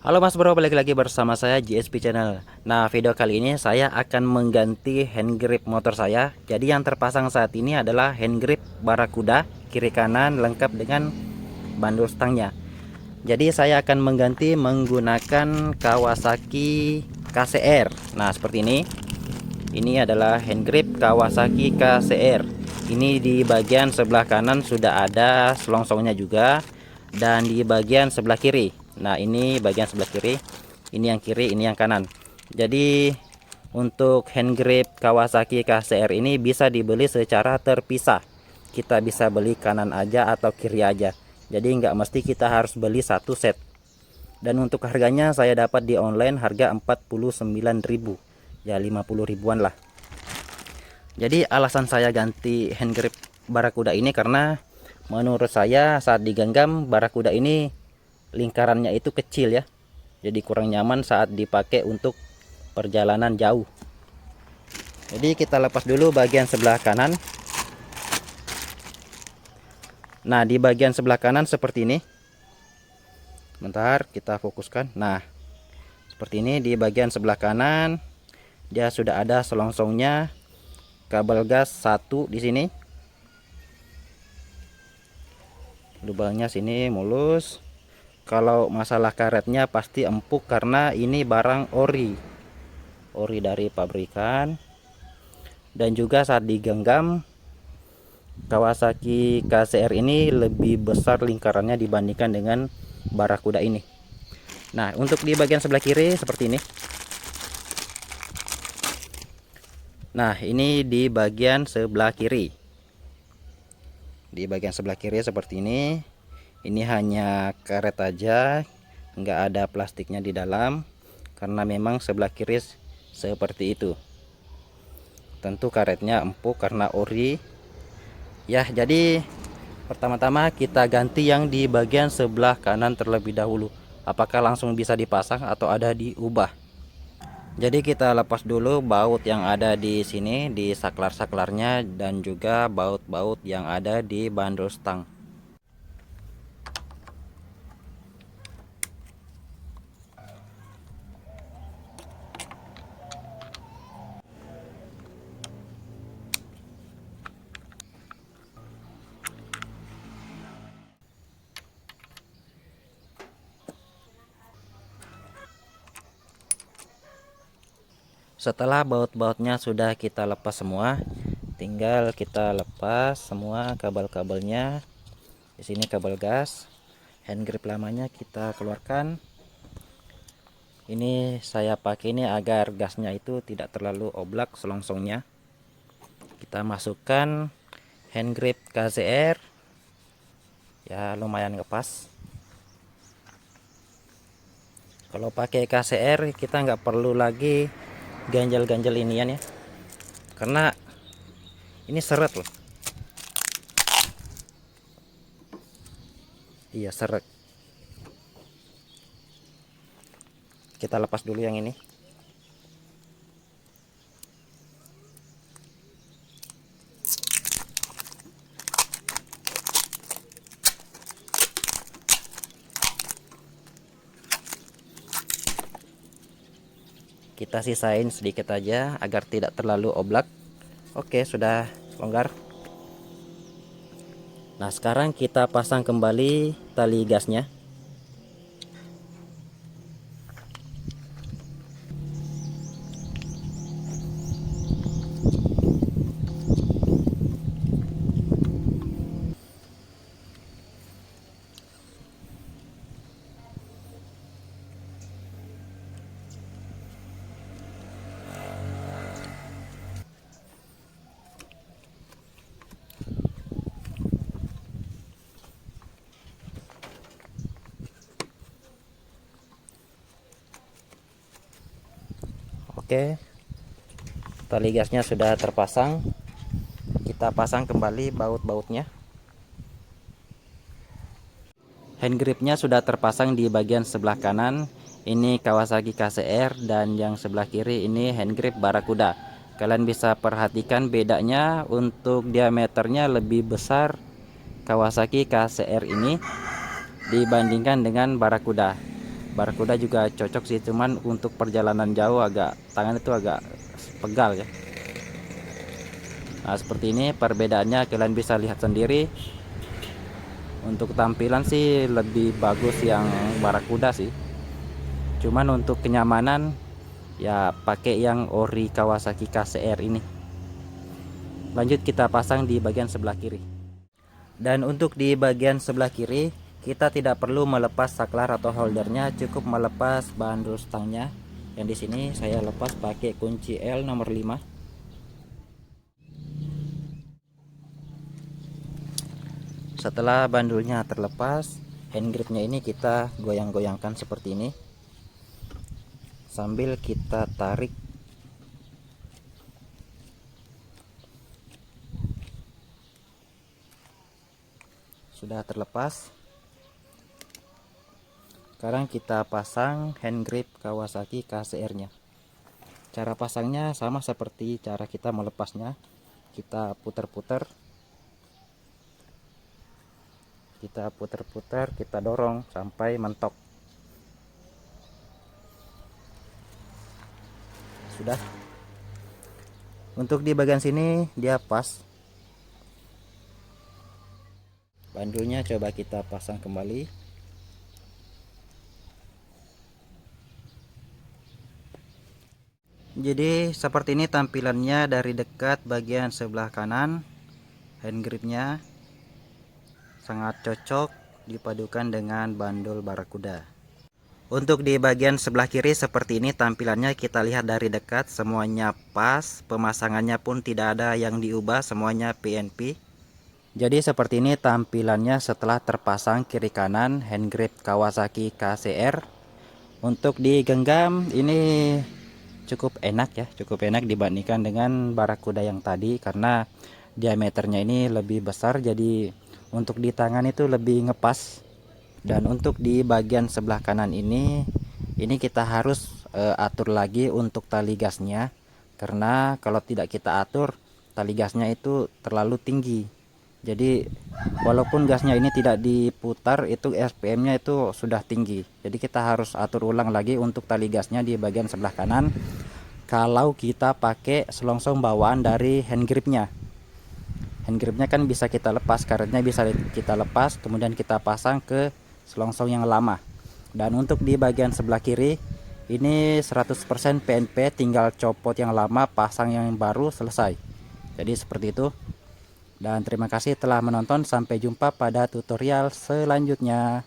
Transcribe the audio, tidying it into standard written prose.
Halo Mas Bro, balik lagi bersama saya GSP Channel. Nah, video kali ini saya akan mengganti hand grip motor saya. Jadi yang terpasang saat ini adalah hand grip Barakuda kiri kanan lengkap dengan bandul stangnya. Jadi saya akan mengganti menggunakan Kawasaki KCR. Nah, seperti ini. Ini adalah hand grip Kawasaki KCR. Ini di bagian sebelah kanan sudah ada selongsongnya juga, dan di bagian sebelah kiri. Nah, ini bagian sebelah kiri. Ini yang kiri, ini yang kanan. Jadi untuk hand grip Kawasaki KCR ini bisa dibeli secara terpisah. Kita bisa beli kanan aja atau kiri aja. Jadi nggak mesti kita harus beli satu set. Dan untuk harganya saya dapat di online harga 49.000, ya 50 ribuan lah. Jadi alasan saya ganti hand grip Barakuda ini karena menurut saya saat digenggam Barakuda ini lingkarannya itu kecil ya. Jadi kurang nyaman saat dipakai untuk perjalanan jauh. Jadi kita lepas dulu bagian sebelah kanan. Nah, di bagian sebelah kanan seperti ini. Bentar, kita fokuskan. Nah, seperti ini di bagian sebelah kanan dia sudah ada selongsongnya, kabel gas satu di sini. Lubangnya sini mulus. Kalau masalah karetnya pasti empuk karena ini barang ori dari pabrikan. Dan juga saat digenggam Kawasaki KCR ini lebih besar lingkarannya dibandingkan dengan Barakuda ini. Nah, untuk di bagian sebelah kiri seperti ini. Nah, ini di bagian sebelah kiri. Di bagian sebelah kiri seperti ini. Ini hanya karet aja, nggak ada plastiknya di dalam, karena memang sebelah kiri seperti itu. Tentu karetnya empuk karena ori. Ya, jadi pertama-tama kita ganti yang di bagian sebelah kanan terlebih dahulu. Apakah langsung bisa dipasang atau ada diubah? Jadi kita lepas dulu baut yang ada di sini, di saklar-saklarnya, dan juga baut-baut yang ada di bandul stang. Setelah baut-bautnya sudah kita lepas semua, tinggal kita lepas semua kabel-kabelnya. Di sini kabel gas, hand grip lamanya kita keluarkan. Ini saya pakai ini agar gasnya itu tidak terlalu oblak selongsongnya. Kita masukkan hand grip KCR, ya lumayan ngepas. Kalau pakai KCR kita nggak perlu lagi ganjel-ganjel inian ya, karena ini seret loh. Iya, seret. Kita lepas dulu yang ini. Kita sisain sedikit aja agar tidak terlalu oblak. Oke, sudah longgar. Nah, sekarang kita pasang kembali tali gasnya. Oke, tali gasnya sudah terpasang. Kita pasang kembali baut-bautnya. Hand gripnya sudah terpasang di bagian sebelah kanan. Ini Kawasaki KCR, dan yang sebelah kiri ini hand grip Barakuda. Kalian bisa perhatikan bedanya, untuk diameternya lebih besar Kawasaki KCR ini dibandingkan dengan Barakuda. Barakuda juga cocok sih, cuman untuk perjalanan jauh agak tangan itu agak pegal ya. Nah seperti ini perbedaannya, kalian bisa lihat sendiri. Untuk tampilan sih lebih bagus yang Barakuda sih, cuman untuk kenyamanan ya pakai yang ori Kawasaki KCR ini. Lanjut kita pasang di bagian sebelah kiri. Dan untuk di bagian sebelah kiri kita tidak perlu melepas saklar atau holdernya, cukup melepas bandul stangnya. Yang di sini saya lepas pakai kunci L nomor 5. Setelah bandulnya terlepas, hand gripnya ini kita goyang-goyangkan seperti ini sambil kita tarik. Sudah terlepas. Sekarang kita pasang hand grip Kawasaki KCR nya. Cara pasangnya sama seperti cara kita melepasnya. Kita putar-putar, kita dorong sampai mentok. Sudah. Untuk di bagian sini dia pas. Bandulnya coba kita pasang kembali. Jadi seperti ini tampilannya dari dekat bagian sebelah kanan. Hand gripnya sangat cocok dipadukan dengan bandul Barakuda. Untuk di bagian sebelah kiri seperti ini tampilannya, kita lihat dari dekat semuanya pas, pemasangannya pun tidak ada yang diubah, semuanya PNP. Jadi seperti ini tampilannya setelah terpasang kiri kanan hand grip Kawasaki KCR. Untuk digenggam ini cukup enak ya, cukup enak dibandingkan dengan Barakuda yang tadi, karena diameternya ini lebih besar, jadi untuk di tangan itu lebih ngepas. Dan untuk di bagian sebelah kanan ini kita harus atur lagi untuk tali gasnya, karena kalau tidak kita atur tali gasnya itu terlalu tinggi. Jadi walaupun gasnya ini tidak diputar, itu RPM-nya itu sudah tinggi. Jadi kita harus atur ulang lagi untuk tali gasnya di bagian sebelah kanan. Kalau kita pakai selongsong bawaan dari hand gripnya, kan bisa kita lepas, karetnya bisa kita lepas, kemudian kita pasang ke selongsong yang lama. Dan untuk di bagian sebelah kiri ini 100% PNP, tinggal copot yang lama, pasang yang baru, selesai. Jadi seperti itu. Dan terima kasih telah menonton, sampai jumpa pada tutorial selanjutnya.